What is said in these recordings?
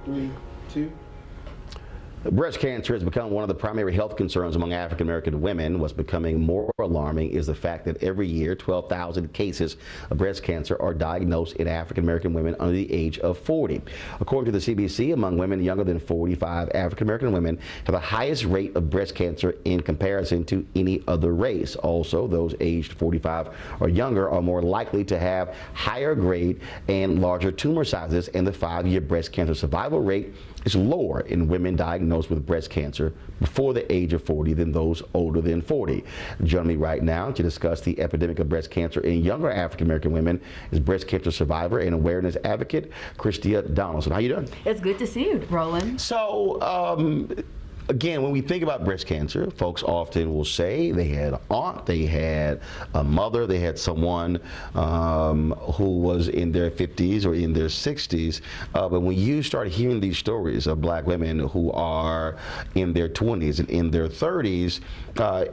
3, 2. Breast cancer has become one of the primary health concerns among African American women. What's becoming more alarming is the fact that every year 12,000 cases of breast cancer are diagnosed in African American women under the age of 40. According to the CBC, among women younger than 45, African American women have the highest rate of breast cancer in comparison to any other race. Also, those aged 45 or younger are more likely to have higher grade and larger tumor sizes, and the 5-year breast cancer survival rate is lower in women diagnosed with breast cancer before the age of 40 than those older than 40. Joining me right now to discuss the epidemic of breast cancer in younger African American women is breast cancer survivor and awareness advocate, Christia Donaldson. How you doing? It's good to see you, Roland. So, again, when we think about breast cancer, folks often will say they had an aunt, they had a mother, they had someone who was in their 50s or in their 60s. But when you start hearing these stories of black women who are in their 20s and in their 30s,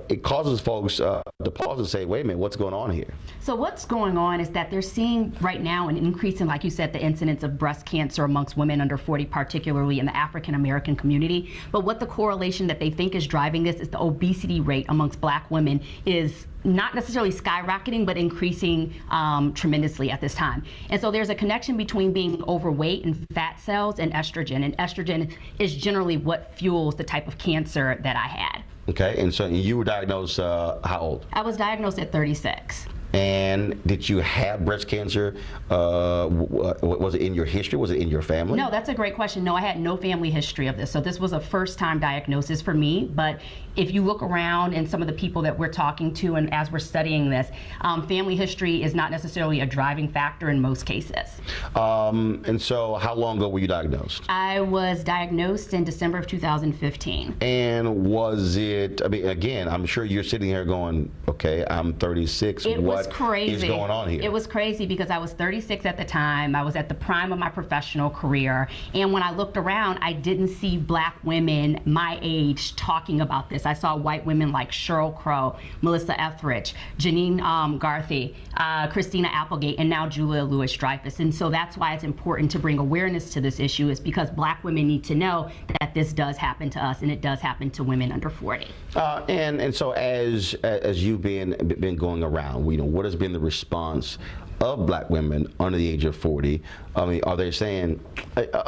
it causes folks to pause and say, wait a minute, what's going on here? So what's going on is that they're seeing right now an increase in, like you said, the incidence of breast cancer amongst women under 40, particularly in the African American community. But what the correlation that they think is driving this is the obesity rate amongst black women is not necessarily skyrocketing, but increasing tremendously at this time. And so there's a connection between being overweight and fat cells and estrogen. And estrogen is generally what fuels the type of cancer that I had. Okay, and so you were diagnosed how old? I was diagnosed at 36. And did you have breast cancer? Was it in your history? Was it in your family? No, that's a great question. No, I had no family history of this. So this was a first-time diagnosis for me. But if you look around and some of the people that we're talking to and as we're studying this, family history is not necessarily a driving factor in most cases. And so how long ago were you diagnosed? I was diagnosed in December of 2015. And was it, I mean, again, I'm sure you're sitting here going, okay, I'm 36. What is going on here? It was crazy because I was 36 at the time. I was at the prime of my professional career. And when I looked around, I didn't see black women my age talking about this. I saw white women like Sheryl Crow, Melissa Etheridge, Janine Garthy, Christina Applegate, and now Julia Louis-Dreyfus. And so that's why it's important to bring awareness to this issue, is because black women need to know that this does happen to us, and it does happen to women under 40. And so as you've been going around, what has been the response of black women under the age of 40? I mean, are they saying,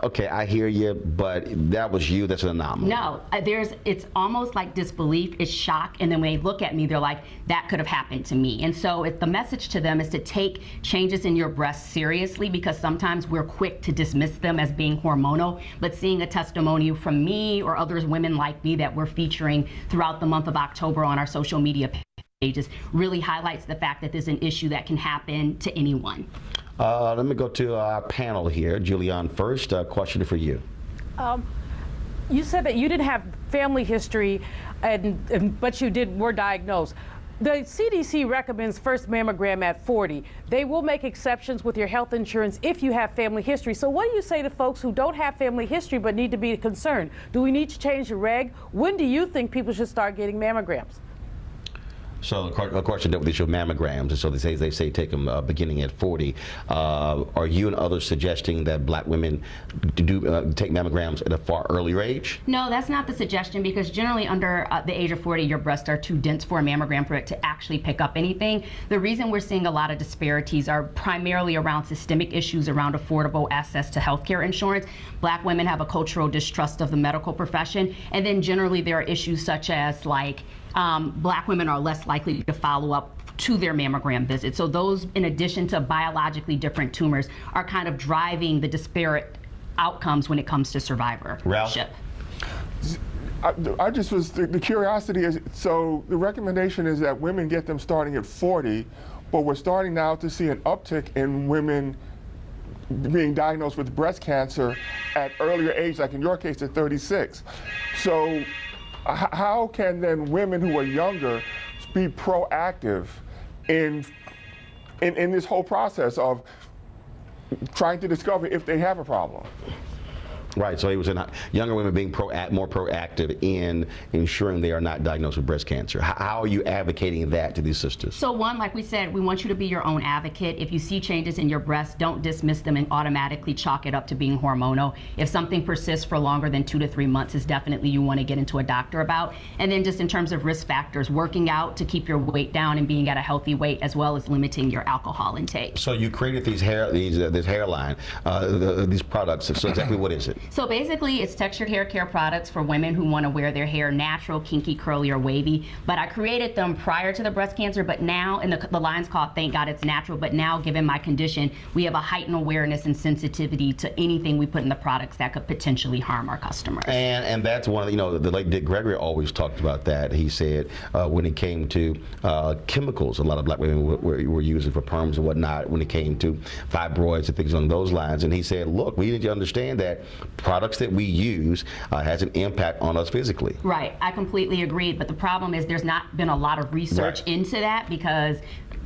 okay, I hear you, but that was you, that's an anomaly? No, it's almost like disbelief, it's shock, and then when they look at me, they're like, that could have happened to me. And so the message to them is to take changes in your breast seriously, because sometimes we're quick to dismiss them as being hormonal, but seeing a testimony from me or others, women like me, that we're featuring throughout the month of October on our social media pages really highlights the fact that there's an issue that can happen to anyone. Let me go to our panel here. Julianne first, question for you. You said that you didn't have family history, but you were diagnosed. The CDC recommends first mammogram at 40. They will make exceptions with your health insurance if you have family history. So what do you say to folks who don't have family history but need to be concerned? Do we need to change the reg? When do you think people should start getting mammograms? So a question that with these mammograms, and so they say take them beginning at 40. Are you and others suggesting that black women do take mammograms at a far earlier age? No, that's not the suggestion, because generally under the age of 40, your breasts are too dense for a mammogram for it to actually pick up anything. The reason we're seeing a lot of disparities are primarily around systemic issues around affordable access to healthcare insurance. Black women have a cultural distrust of the medical profession, and then generally there are issues such as like black women are less likely to follow up to their mammogram visit. So those, in addition to biologically different tumors, are kind of driving the disparate outcomes when it comes to survivorship. I just was, the curiosity is, so the recommendation is that women get them starting at 40, but we're starting now to see an uptick in women being diagnosed with breast cancer at earlier age, like in your case at 36. So how can then women who are younger be proactive in this whole process of trying to discover if they have a problem? Right, so he was in younger women being more proactive in ensuring they are not diagnosed with breast cancer. How are you advocating that to these sisters? So one, like we said, we want you to be your own advocate. If you see changes in your breast, don't dismiss them and automatically chalk it up to being hormonal. If something persists for longer than 2 to 3 months, is definitely you want to get into a doctor about. And then just in terms of risk factors, working out to keep your weight down and being at a healthy weight, as well as limiting your alcohol intake. So you created this hairline, these products. So exactly what is it? So basically, it's textured hair care products for women who want to wear their hair natural, kinky, curly, or wavy. But I created them prior to the breast cancer, but now, and the line's called Thank God It's Natural, but now, given my condition, we have a heightened awareness and sensitivity to anything we put in the products that could potentially harm our customers. And that's one of the late Dick Gregory always talked about that. He said when it came to chemicals, a lot of black women were using for perms and whatnot, when it came to fibroids and things along those lines. And he said, look, we need to understand that products that we use has an impact on us physically. Right, I completely agree, but the problem is there's not been a lot of research into that, because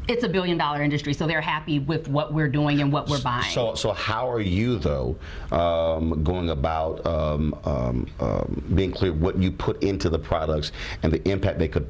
it's a billion-dollar industry, so they're happy with what we're doing and what we're buying. So how are you, though, going about being clear what you put into the products and the impact they could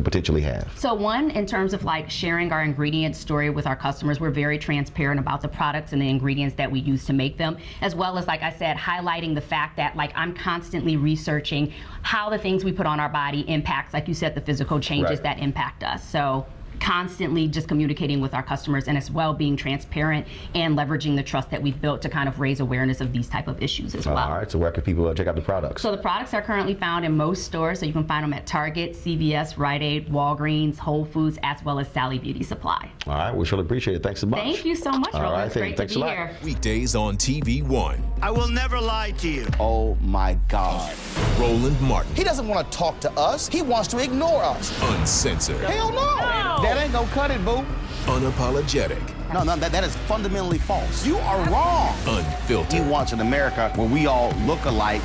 potentially have? So one, in terms of like sharing our ingredient story with our customers, we're very transparent about the products and the ingredients that we use to make them, as well as, like I said, highlighting the fact that like I'm constantly researching how the things we put on our body impacts, like you said, the physical changes that impact us. So constantly just communicating with our customers, and as well being transparent and leveraging the trust that we've built to kind of raise awareness of these type of issues as well. All right, so where can people check out the products? So the products are currently found in most stores, so you can find them at Target, CVS, Rite Aid, Walgreens, Whole Foods, as well as Sally Beauty Supply. All right, we surely appreciate it. Thanks so much. Thank you so much, Roland. All right, it's great thanks to be a lot. here. Weekdays on TV One. I will never lie to you. Oh my God. Roland Martin. He doesn't want to talk to us. He wants to ignore us. Uncensored. Hell no. That ain't gonna cut it, boo. Unapologetic. No, that is fundamentally false. You are wrong. Unfiltered. He wants an America where we all look alike.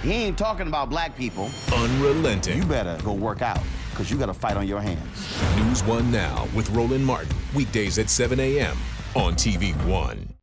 He ain't talking about black people. Unrelenting. You better go work out, because you got a fight on your hands. NewsOne Now with Roland Martin. Weekdays at 7 a.m. on TV One.